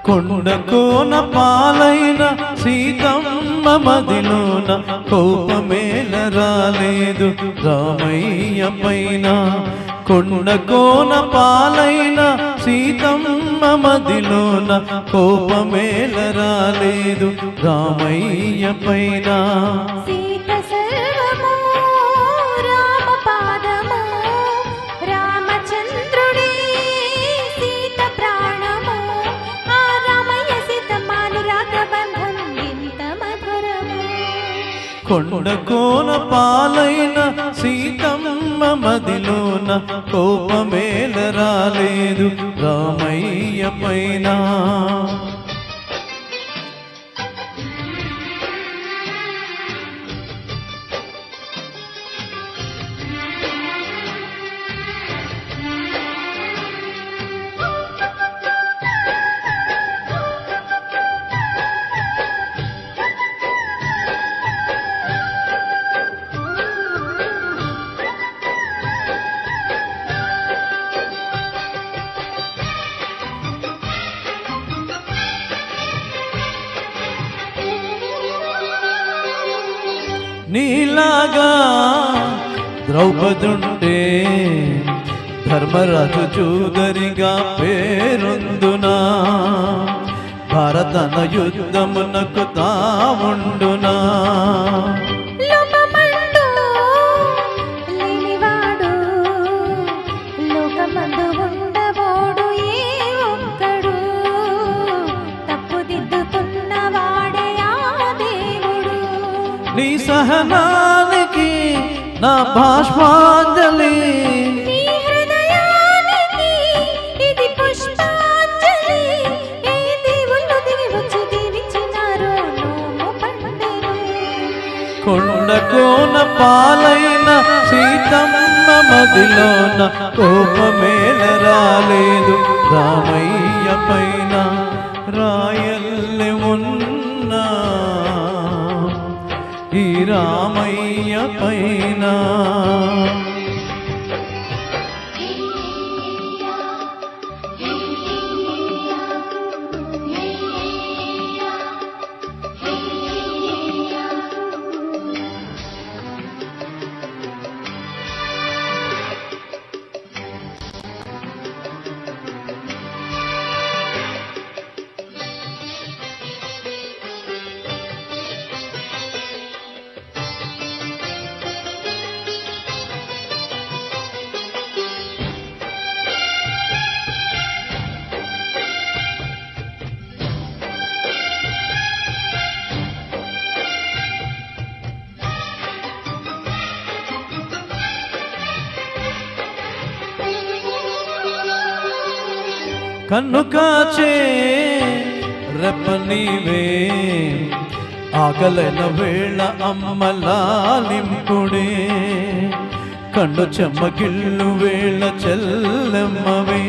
కొండ కోన పాలైన సీతమ్మ మదిలోన కోపమేల రాలేదు రామయ్య పైన. కొండ కోన పాలైన సీతమ్మ మదిలోన కోపమేల రాలేదు రామయ్య పైన. కొండ కోన పాలైన సీతమ్మ మదిలోన కోపమేల రాలేదు రామయ్య పైన. నీలాగా ద్రౌపదుంటే ధర్మరాజు చూదరిగా పేరొందునా, భారతన యుద్ధమునకు తావుండునా. నీ సహనానికి నా భాష్పాంజలి, కొండ కోన పాలైన సీతమ్మ మదిలోన కోపమేల రాలేదు రామయ్య పైన. రాయల్లె ఉన్నా ఈ రామయ్య పైన. కన్ను కాచే రెప్ప నీవే, ఆకలైన వేళ అమ్మలాలింపుడే, కన్ను చెమ్మగిల్లు వేళ చెల్లెమ్మవే.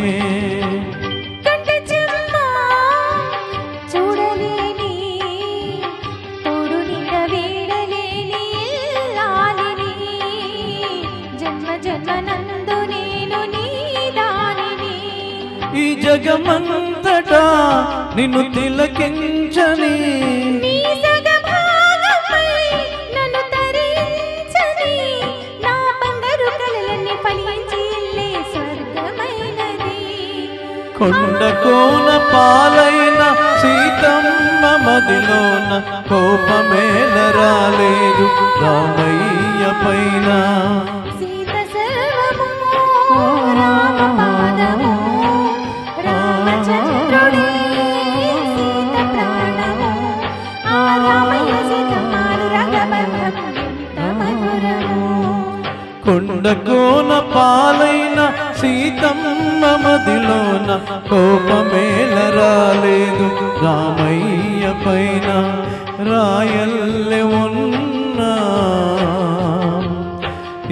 ఈ జగమంతటా నిన్ను తిలకించని, కొండ కోన పాలైన సీతమ్మ మదిలోన కోపమేల రాలేదు రామయ్య పైన. కొండ కోన పాలైన సీతమ్మ మదిలోన కోపమేల రాలేదు రామయ్య పైన. రాయల్లె ఉన్నా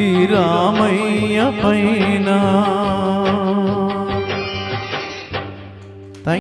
ఈ రామయ్య పైన.